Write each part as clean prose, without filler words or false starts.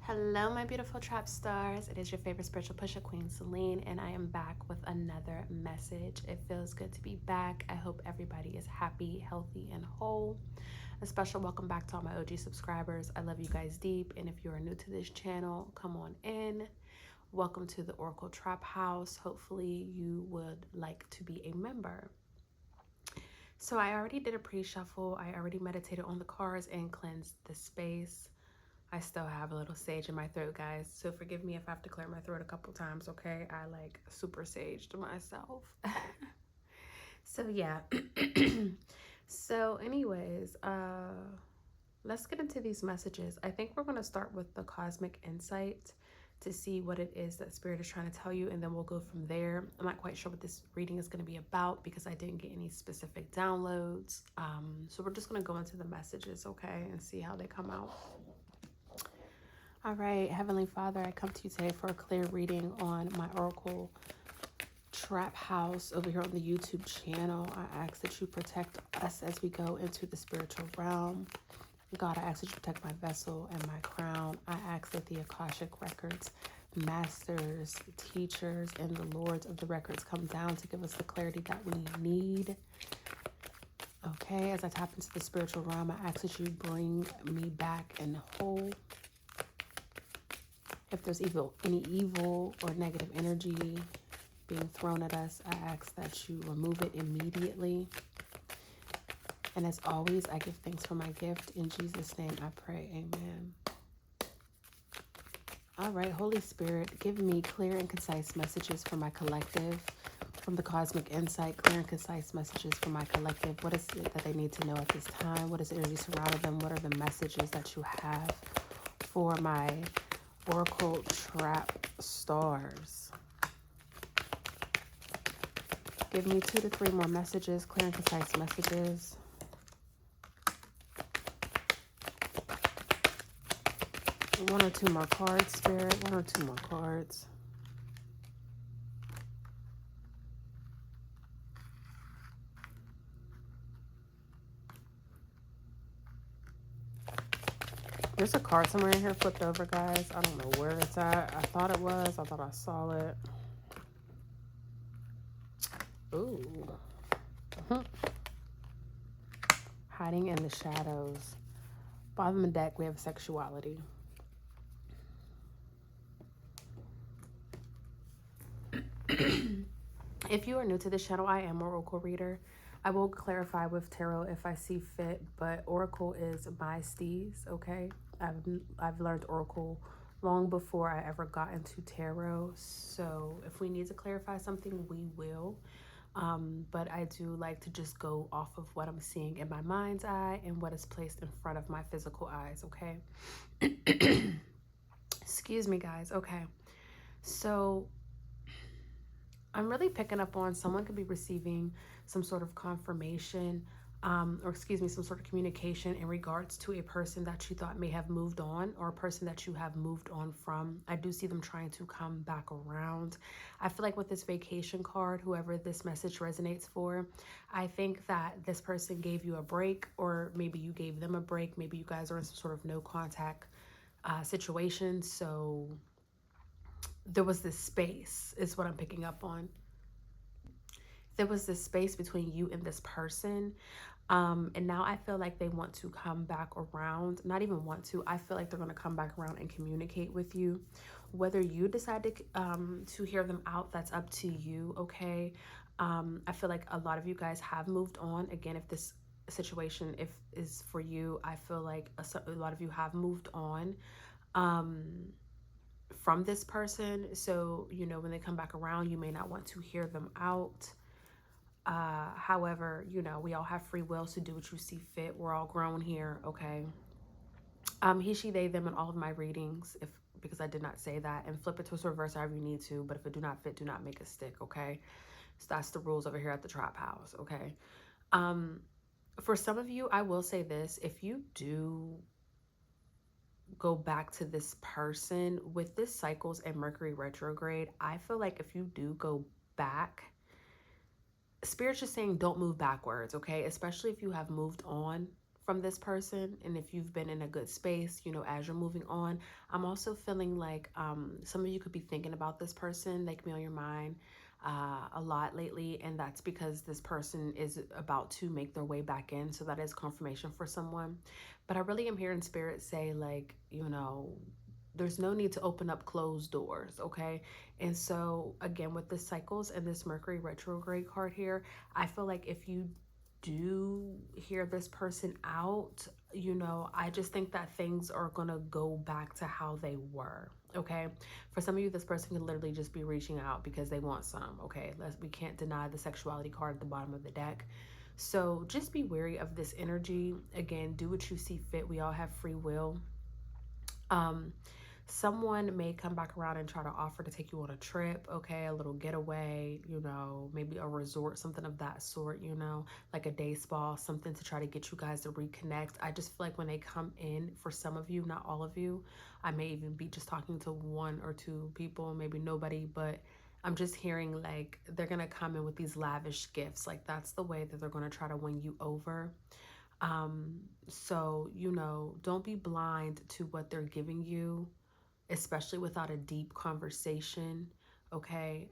Hello, my beautiful trap stars. It is your favorite spiritual pusher, Queen Celine, and I am back with another message. It feels good to be back. I hope everybody is happy, healthy, and whole. A special welcome back to all my OG subscribers. I love you guys deep, and if you are new to this channel, come on in. Welcome to the Oracle Traphouse. Hopefully, you would like to be a member. So, I already did a pre-shuffle. I already meditated on the cards and cleansed the space. I still have a little sage in my throat, guys. So forgive me if I have to clear my throat a couple times, okay? I like super saged myself. So yeah. So anyways, let's get into these messages. I think we're gonna start with the cosmic insight to see what it is that Spirit is trying to tell you, and then we'll go from there. I'm not quite sure what this reading is going to be about because I didn't get any specific downloads. So we're just going to go into the messages, okay, and see how they come out. All right, Heavenly Father, I come to you today for a clear reading on my Oracle Traphouse over here on the YouTube channel. I ask that you protect us as we go into the spiritual realm. God, I ask that you protect my vessel and my crown. I ask that the Akashic records, masters, teachers, and the lords of the records come down to give us the clarity that we need. Okay, as I tap into the spiritual realm, I ask that you bring me back in whole. If there's any evil or negative energy being thrown at us, I ask that you remove it immediately. And as always, I give thanks for my gift. In Jesus' name I pray, amen. All right, Holy Spirit, give me clear and concise messages for my collective. From the cosmic insight, clear and concise messages for my collective. What is it that they need to know at this time? What is the energy surrounding them? What are the messages that you have for my Oracle Trap stars? Give me 2 to 3 more messages, clear and concise messages. One or two more cards, Spirit. 1 or 2 more cards. There's a card somewhere in here flipped over, guys. I don't know where it's at. I thought it was. I thought I saw it. Ooh. Hiding in the shadows. Bottom of the deck, we have sexuality. If you are new to this channel, I am an Oracle reader. I will clarify with tarot if I see fit, but Oracle is my steez, okay? I've learned Oracle long before I ever got into tarot, so if we need to clarify something, we will. But I do like to just go off of what I'm seeing in my mind's eye and what is placed in front of my physical eyes, okay? Excuse me, guys. Okay, so I'm really picking up on someone could be receiving some sort of confirmation, some sort of communication in regards to a person that you thought may have moved on, or a person that you have moved on from. I do see them trying to come back around. I feel like with this vacation card, whoever this message resonates for, I think that this person gave you a break, or maybe you gave them a break. Maybe you guys are in some sort of no contact situation. So there was this space, is what I'm picking up on. There was this space between you and this person. And now I feel like they want to come back around. Not even want to. I feel like they're going to come back around and communicate with you. Whether you decide to hear them out, that's up to you, okay? I feel like a lot of you guys have moved on. Again, if this situation is for you, I feel like a lot of you have moved on from this person. So, you know, when they come back around, you may not want to hear them out. However, you know, we all have free will to do what you see fit. We're all grown here, okay? He, she, they, them in all of my readings, because I did not say that, and flip it to a reverse however you need to, but if it do not fit, do not make a stick, okay? So that's the rules over here at the Traphouse, okay? For some of you, I will say this: if you do go back to this person with this cycles and Mercury retrograde, I feel like if you do go back, Spirit's just saying don't move backwards, okay? Especially if you have moved on from this person, and if you've been in a good space, you know, as you're moving on. I'm also feeling like some of you could be thinking about this person. They could be on your mind a lot lately, and that's because this person is about to make their way back in, so that is confirmation for someone. But I really am hearing spirit say, like, you know, there's no need to open up closed doors, okay? And so again, with the cycles and this Mercury retrograde card here, I feel like if you do hear this person out, you know, I just think that things are gonna go back to how they were. Okay, for some of you, this person can literally just be reaching out because they want some. Okay, we can't deny the sexuality card at the bottom of the deck. So just be wary of this energy. Again, do what you see fit. We all have free will. um Someone may come back around and try to offer to take you on a trip, okay, a little getaway, you know, maybe a resort, something of that sort, you know, like a day spa, something to try to get you guys to reconnect. I just feel like when they come in, for some of you, not all of you, I may even be just talking to one or two people, maybe nobody, but I'm just hearing like they're gonna come in with these lavish gifts. Like that's the way that they're gonna try to win you over. So, you know, don't be blind to what they're giving you, especially without a deep conversation. Okay.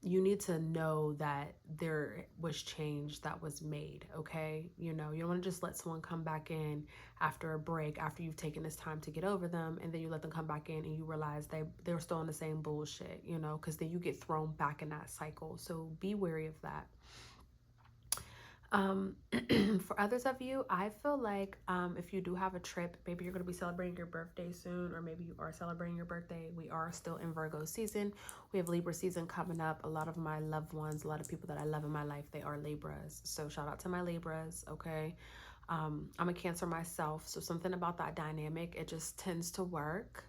You need to know that there was change that was made. Okay. You know, you don't want to just let someone come back in after a break, after you've taken this time to get over them, and then you let them come back in and you realize they're still in the same bullshit, you know, because then you get thrown back in that cycle. So be wary of that. Um, for others of you, I feel like if you do have a trip, maybe you're going to be celebrating your birthday soon, or maybe you are celebrating your birthday. We are still in Virgo season. We have Libra season coming up. A lot of my loved ones, a lot of people that I love in my life, they are Libras. So shout out to my Libras, okay? I'm a Cancer myself, so something about that dynamic, it just tends to work.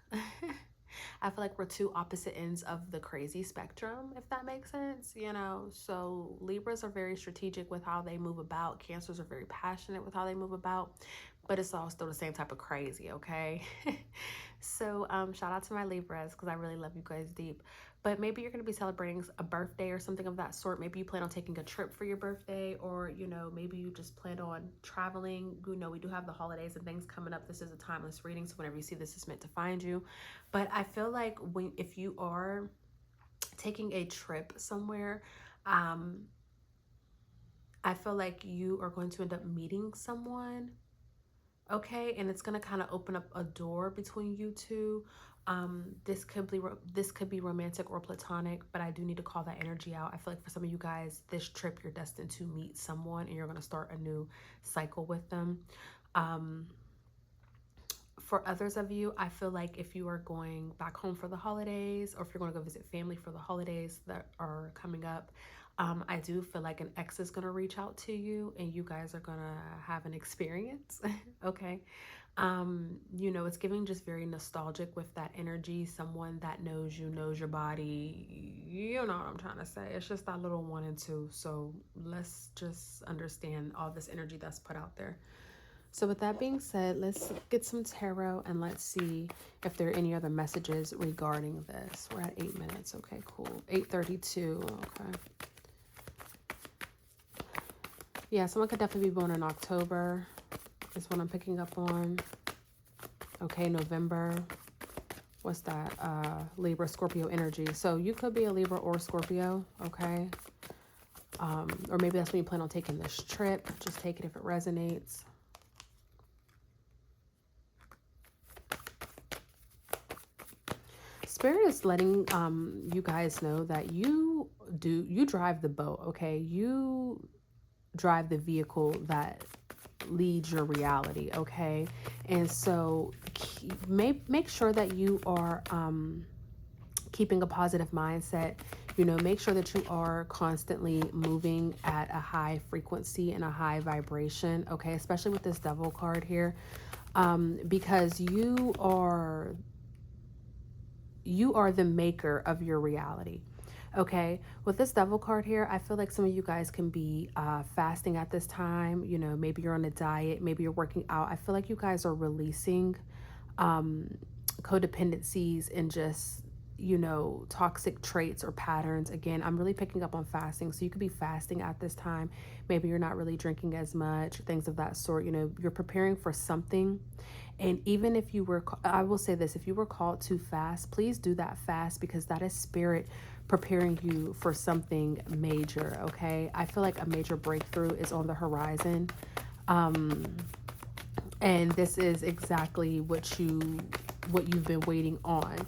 I feel like we're two opposite ends of the crazy spectrum, if that makes sense, you know? So Libras are very strategic with how they move about. Cancers are very passionate with how they move about, but it's all still the same type of crazy, okay? So shout out to my Libras because I really love you guys deep. But maybe you're going to be celebrating a birthday or something of that sort. Maybe you plan on taking a trip for your birthday, or, you know, maybe you just plan on traveling. You know, we do have the holidays and things coming up. This is a timeless reading, so whenever you see this, it's meant to find you. But I feel like if you are taking a trip somewhere, I feel like you are going to end up meeting someone, okay, and it's going to kind of open up a door between you two. This could be romantic or platonic, but I do need to call that energy out. I feel like for some of you guys, this trip, you're destined to meet someone and you're going to start a new cycle with them. For others of you, I feel like if you are going back home for the holidays, or if you're going to go visit family for the holidays that are coming up, I do feel like an ex is going to reach out to you and you guys are going to have an experience. Okay. You know, it's giving just very nostalgic with that energy. Someone that knows you, knows your body. You know what I'm trying to say. It's just that little 1 and 2. So let's just understand all this energy that's put out there. So with that being said, let's get some tarot and let's see if there are any other messages regarding this. We're at 8 minutes. Okay, cool. 8:32. Okay. Yeah, someone could definitely be born in October is what I'm picking up on. Okay, November. What's that? Libra, Scorpio energy. So you could be a Libra or Scorpio, okay? Or maybe that's when you plan on taking this trip. Just take it if it resonates. Spirit is letting you guys know that you drive the boat, okay? You drive the vehicle that leads your reality, okay? And so make sure that you are keeping a positive mindset. You know, make sure that you are constantly moving at a high frequency and a high vibration, okay? Especially with this Devil card here, because you are the maker of your reality. Okay, with this Devil card here, I feel like some of you guys can be fasting at this time. You know, maybe you're on a diet, maybe you're working out. I feel like you guys are releasing codependencies and just, you know, toxic traits or patterns. Again, I'm really picking up on fasting. So you could be fasting at this time. Maybe you're not really drinking as much, things of that sort. You know, you're preparing for something. And even if you were, I will say this, if you were called to fast, please do that fast, because that is spirit preparing you for something major. Okay. I feel like a major breakthrough is on the horizon. And this is exactly what you've been waiting on.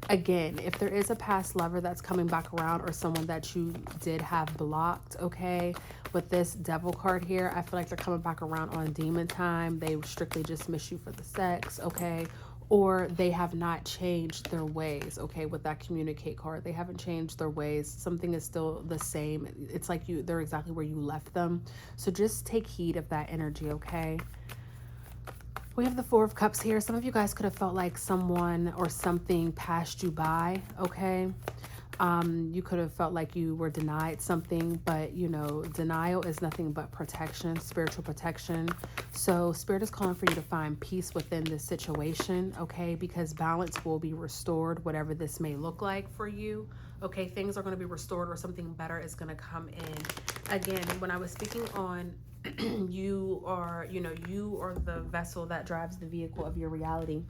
Again, if there is a past lover that's coming back around, or someone that you did have blocked, okay, with this devil card here, I feel like they're coming back around on demon time. They strictly just miss you for the sex, okay, or they have not changed their ways, okay, with that communicate card. They haven't changed their ways. Something is still the same. It's like they're exactly where you left them. So just take heed of that energy, okay? We have the Four of Cups here. Some of you guys could have felt like someone or something passed you by, okay? You could have felt like you were denied something, but, you know, denial is nothing but protection, spiritual protection. So Spirit is calling for you to find peace within this situation, okay? Because balance will be restored, whatever this may look like for you, okay? Things are going to be restored, or something better is going to come in. Again, when I was speaking on you are the vessel that drives the vehicle of your reality.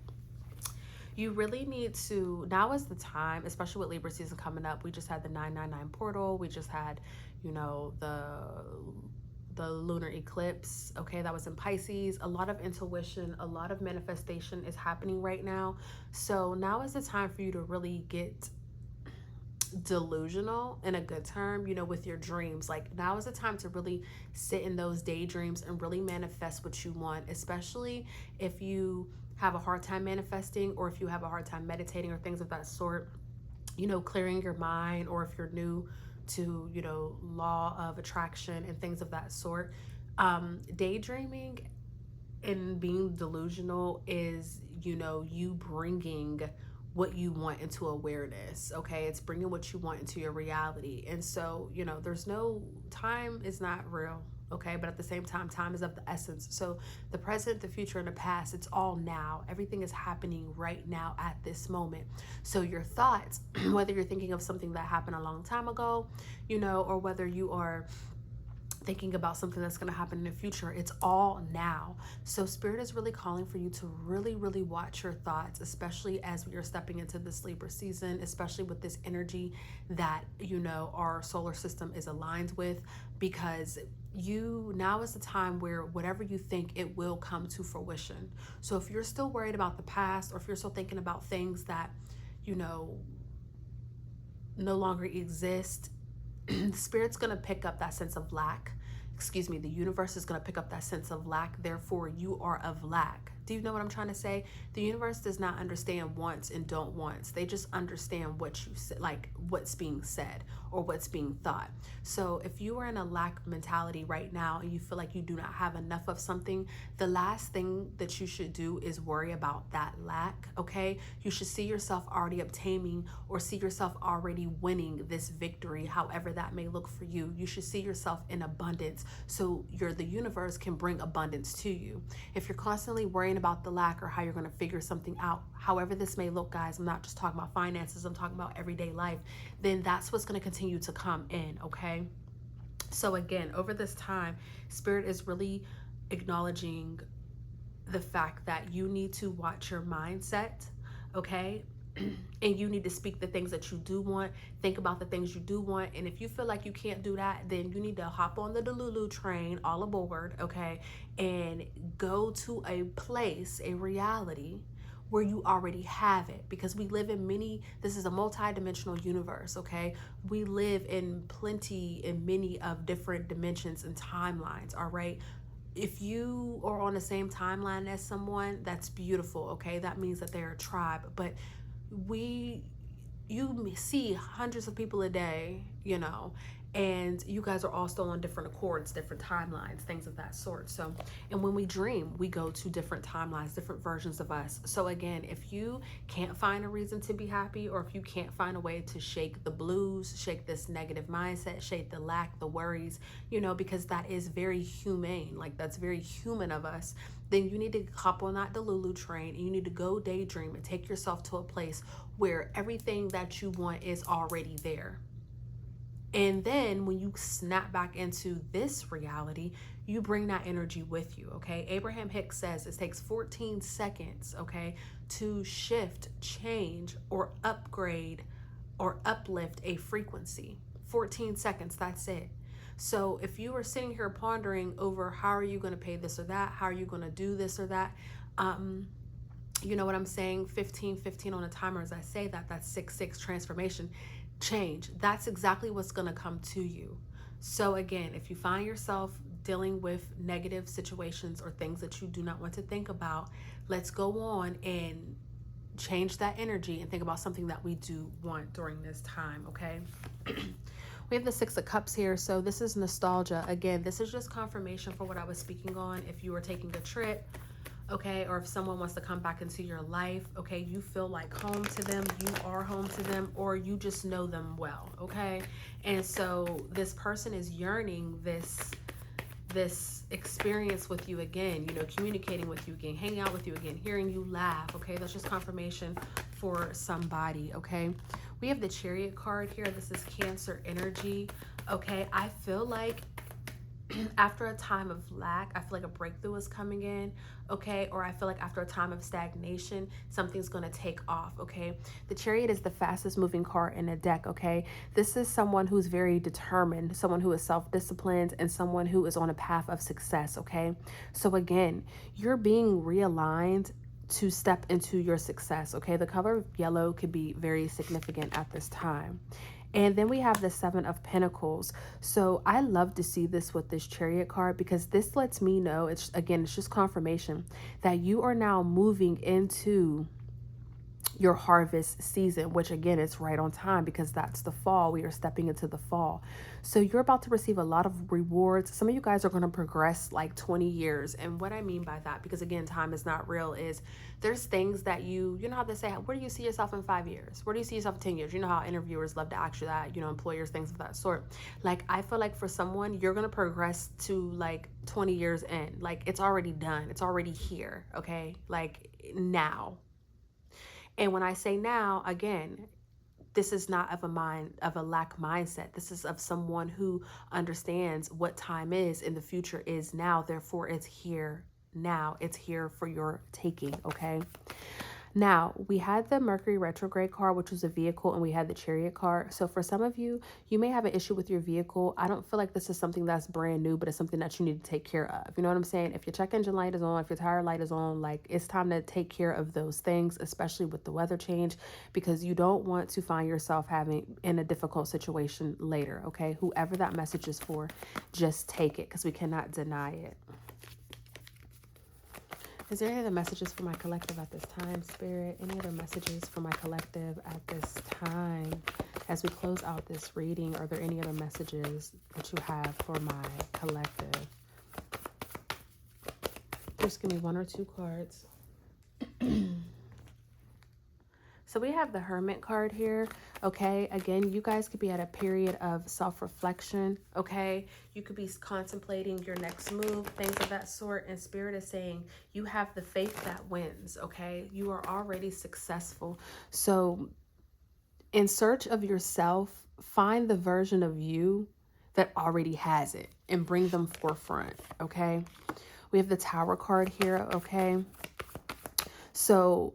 You really need to, now is the time, especially with Libra season coming up. We just had the 999 portal. We just had, you know, the lunar eclipse, okay, that was in Pisces. A lot of intuition, a lot of manifestation is happening right now. So now is the time for you to really get delusional, in a good term, you know, with your dreams. Like, now is the time to really sit in those daydreams and really manifest what you want, especially if you have a hard time manifesting, or if you have a hard time meditating or things of that sort, you know, clearing your mind, or if you're new to, you know, law of attraction and things of that sort. Daydreaming and being delusional is, you know, you bringing what you want into awareness, okay? It's bringing what you want into your reality. And so, you know, there's no, time is not real, okay? But at the same time, time is of the essence. So the present, the future, and the past, it's all now. Everything is happening right now at this moment. So your thoughts, whether you're thinking of something that happened a long time ago, you know, or whether you are thinking about something that's going to happen in the future, it's all now. So Spirit is really calling for you to really, really watch your thoughts, especially as we are stepping into this Libra season, especially with this energy that, you know, our solar system is aligned with, because now is the time where whatever you think, it will come to fruition. So if you're still worried about the past, or if you're still thinking about things that, you know, no longer exist, Spirit's going to pick up that sense of lack. The universe is going to pick up that sense of lack. Therefore, you are of lack. Do you know what I'm trying to say? The universe does not understand wants and don't wants. They just understand what you said, like what's being said or what's being thought. So if you are in a lack mentality right now and you feel like you do not have enough of something, the last thing that you should do is worry about that lack, okay? You should see yourself already obtaining, or see yourself already winning this victory, however that may look for you. You should see yourself in abundance, so the universe can bring abundance to you. If you're constantly worrying about the lack, or how you're going to figure something out, however this may look, guys, I'm not just talking about finances, I'm talking about everyday life, then that's what's going to continue to come in, okay? So again, over this time, Spirit is really acknowledging the fact that you need to watch your mindset, okay? And you need to speak the things that you do want, think about the things you do want. And if you feel like you can't do that, then you need to hop on the Delulu train, all aboard, okay? And go to a place, a reality where you already have it, because we live in this is a multi-dimensional universe, okay? We live in many of different dimensions and timelines, all right? If you are on the same timeline as someone, that's beautiful, okay? That means that they're a tribe. But you see hundreds of people a day, you know, and you guys are all still on different accords, different timelines, things of that sort. So, and when we dream, we go to different timelines, different versions of us. So again, if you can't find a reason to be happy, or if you can't find a way to shake the blues, shake this negative mindset, shake the lack, the worries, because that is very humane, like that's very human of us, then you need to hop on that Delulu train, and you need to go daydream and take yourself to a place where everything that you want is already there. And then when you snap back into this reality, you bring that energy with you, okay? Abraham Hicks says it takes 14 seconds, okay, to shift, change, or upgrade or uplift a frequency. 14 seconds, that's it. So if you are sitting here pondering over how are you going to pay this or that, how are you going to do this or that, you know what I'm saying? 15, 15 on a timer. As I say that, that's 6, transformation, change. That's exactly what's going to come to you. So again, if you find yourself dealing with negative situations or things that you do not want to think about, let's go on and change that energy and think about something that we do want during this time, okay? We have the 6 of Cups here. So this is nostalgia. Again, this is just confirmation for what I was speaking on. If you were taking a trip, okay, or if someone wants to come back into your life, okay, you feel like home to them, you are home to them, or you just know them well, okay? And so this person is yearning this experience with you again, communicating with you again, hanging out with you again, hearing you laugh, okay? That's just confirmation for somebody, okay? We have the Chariot card here. This is Cancer energy, okay? I feel like after a time of lack, I feel like a breakthrough is coming in, okay? Or I feel like after a time of stagnation, something's going to take off, okay? The Chariot is the fastest moving card in a deck, okay? This is someone who's very determined, someone who is self-disciplined, and someone who is on a path of success, okay? So again, you're being realigned to step into your success, okay? The color of yellow could be very significant at this time. And then we have the 7 of Pentacles. So I love to see this with this Chariot card, because this lets me know, it's just confirmation that you are now moving into your harvest season, which again, it's right on time because that's the fall. We are stepping into the fall. So you're about to receive a lot of rewards. Some of you guys are going to progress like 20 years. And what I mean by that, because again, time is not real, is there's things that you know how they say, where do you see yourself in 5 years? Where do you see yourself in 10 years? You know how interviewers love to ask you that, employers, things of that sort. Like, I feel like for someone, you're going to progress to like 20 years in, like it's already done. It's already here. Okay. Like now. And when I say now, again, this is not of a lack mindset. This is of someone who understands what time is and the future is now. Therefore, it's here now. It's here for your taking, okay? Now, we had the Mercury retrograde card, which was a vehicle, and we had the Chariot card. So for some of you, you may have an issue with your vehicle. I don't feel like this is something that's brand new, but it's something that you need to take care of. You know what I'm saying? If your check engine light is on, if your tire light is on, like it's time to take care of those things, especially with the weather change, because you don't want to find yourself in a difficult situation later, okay? Whoever that message is for, just take it, because we cannot deny it. Is there any other messages for my collective at this time, Spirit? Any other messages for my collective at this time? As we close out this reading, are there any other messages that you have for my collective? Just give me 1 or 2 cards. So we have the Hermit card here, okay? Again, you guys could be at a period of self-reflection, okay? You could be contemplating your next move, things of that sort. And Spirit is saying you have the faith that wins, okay? You are already successful. So in search of yourself, find the version of you that already has it and bring them forefront, okay? We have the Tower card here, okay? So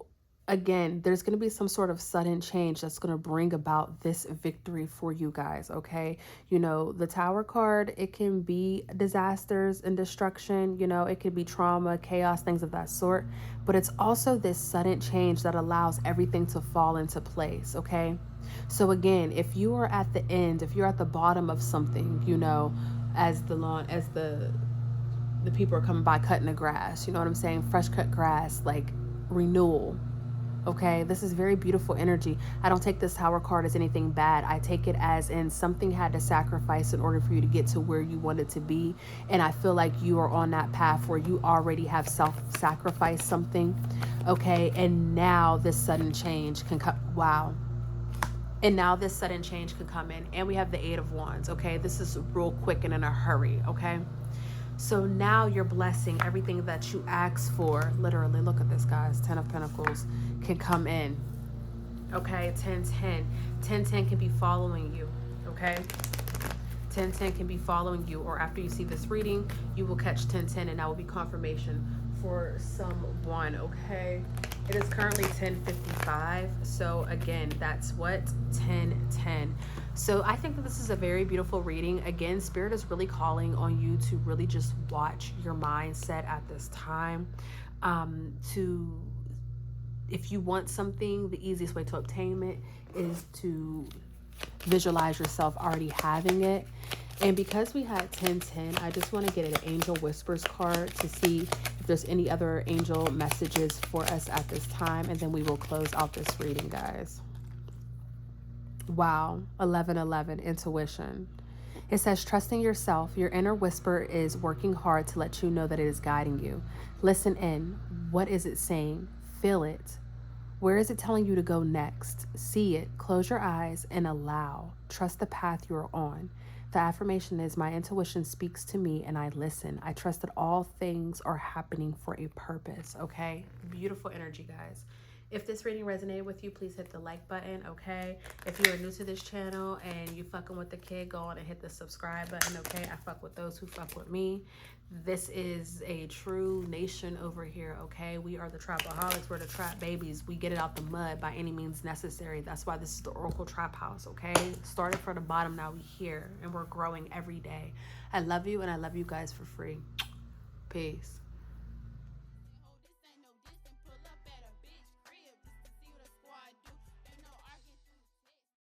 again, there's going to be some sort of sudden change that's going to bring about this victory for you guys, okay? The Tower card, it can be disasters and destruction, it could be trauma, chaos, things of that sort. But it's also this sudden change that allows everything to fall into place, okay? So again, if you are at the end, if you're at the bottom of something, as the people are coming by cutting the grass, you know what I'm saying? Fresh cut grass, like renewal. Okay, this is very beautiful energy. I don't take this Tower card as anything bad. I take it as in something had to sacrifice in order for you to get to where you wanted to be. And I feel like you are on that path where you already have self-sacrificed something. Okay, and now this sudden change can come. Wow. And now this sudden change can come in. And we have the Eight of Wands. Okay, this is real quick and in a hurry. Okay. So now your blessing, everything that you asked for, literally, look at this, guys, 10 of Pentacles, can come in. Okay, 10-10. 10-10 can be following you, okay? 10-10 can be following you, or after you see this reading, you will catch 10-10, and that will be confirmation for someone, okay? It is currently 10:55, so again, that's what? 10-10. So I think that this is a very beautiful reading. Again, Spirit is really calling on you to really just watch your mindset at this time. If you want something, the easiest way to obtain it is to visualize yourself already having it. And because we had 10-10, I just want to get an Angel Whispers card to see if there's any other angel messages for us at this time. And then we will close out this reading, guys. Wow. 11-11, intuition. It says, trusting yourself. Your inner whisper is working hard to let you know that it is guiding you. Listen in. What is it saying? Feel it. Where is it telling you to go next? See it. Close your eyes and allow. Trust the path you are on. The affirmation is, my intuition speaks to me and I listen. I trust that all things are happening for a purpose. Okay? Beautiful energy, guys. If this reading resonated with you, please hit the like button, okay? If you are new to this channel and you fucking with the kid, go on and hit the subscribe button, okay? I fuck with those who fuck with me. This is a true nation over here, okay? We are the trapaholics. We're the trap babies. We get it out the mud by any means necessary. That's why this is the Oracle Traphouse, okay? Started from the bottom, now we here, and we're growing every day. I love you, and I love you guys for free. Peace.